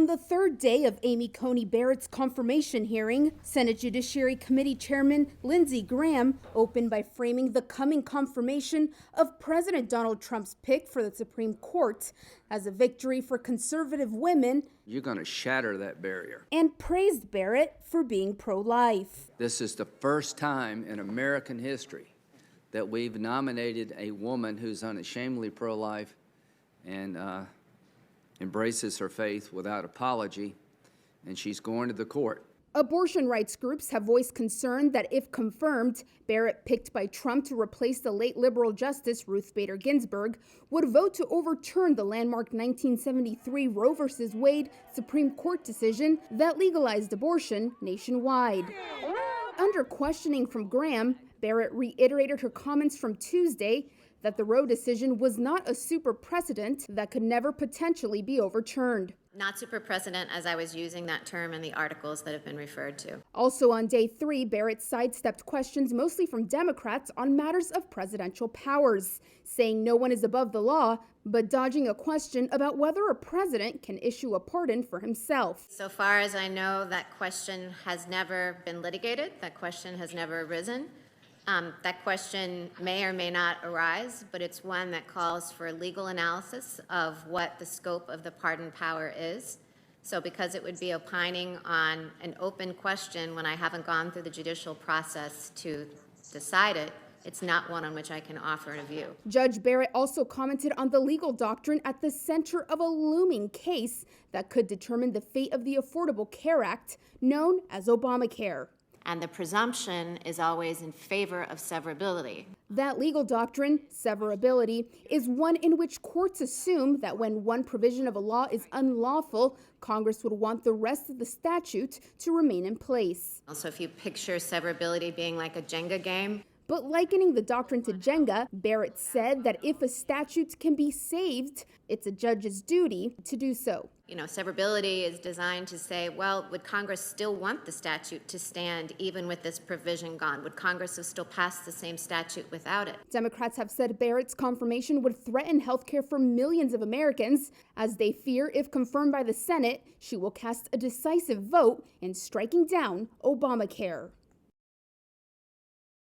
On the third day of Amy Coney Barrett's confirmation hearing, Senate Judiciary Committee Chairman Lindsey opened by framing the coming confirmation of President Donald Trump's pick for the Supreme Court as a victory for conservative women. You're going to shatter that barrier. And praised Barrett for being pro-life. This is the first time in American history that we've nominated a woman who's unashamedly pro-life and embraces her faith without apology, and she's going to the court. Abortion rights groups have voiced concern that if confirmed, Barrett, picked by Trump to replace the late liberal Justice Ruth Bader Ginsburg, would vote to overturn the landmark 1973 Roe v. Wade Supreme Court decision that legalized abortion nationwide. Under questioning from Graham, Barrett reiterated her comments from Tuesday that the Roe decision was not a super precedent that could never potentially be overturned. Not super precedent, as I was using that term in the articles that have been referred to. Also on day 3, Barrett sidestepped questions mostly from Democrats on matters of presidential powers, saying no one is above the law, but dodging a question about whether a president can issue a pardon for himself. So far as I know, that question has never been litigated. That question has never arisen. That question may or may not arise, but it's one that calls for legal analysis of what the scope of the pardon power is. So because it would be opining on an open question when I haven't gone through the judicial process to decide it, it's not one on which I can offer a view. Judge Barrett also commented on the legal doctrine at the center of a looming case that could determine the fate of the Affordable Care Act, known as Obamacare. And the presumption is always in favor of severability. That legal doctrine, severability, is one in which courts assume that when one provision of a law is unlawful, Congress would want the rest of the statute to remain in place. Also, if you picture severability being like a Jenga game. But likening the doctrine to Jenga, Barrett said that if a statute can be saved, it's a judge's duty to do so. You know, severability is designed to say, well, would Congress still want the statute to stand even with this provision gone? Would Congress have still passed the same statute without it? Democrats have said Barrett's confirmation would threaten health care for millions of Americans, as they fear if confirmed by the Senate, she will cast a decisive vote in striking down Obamacare.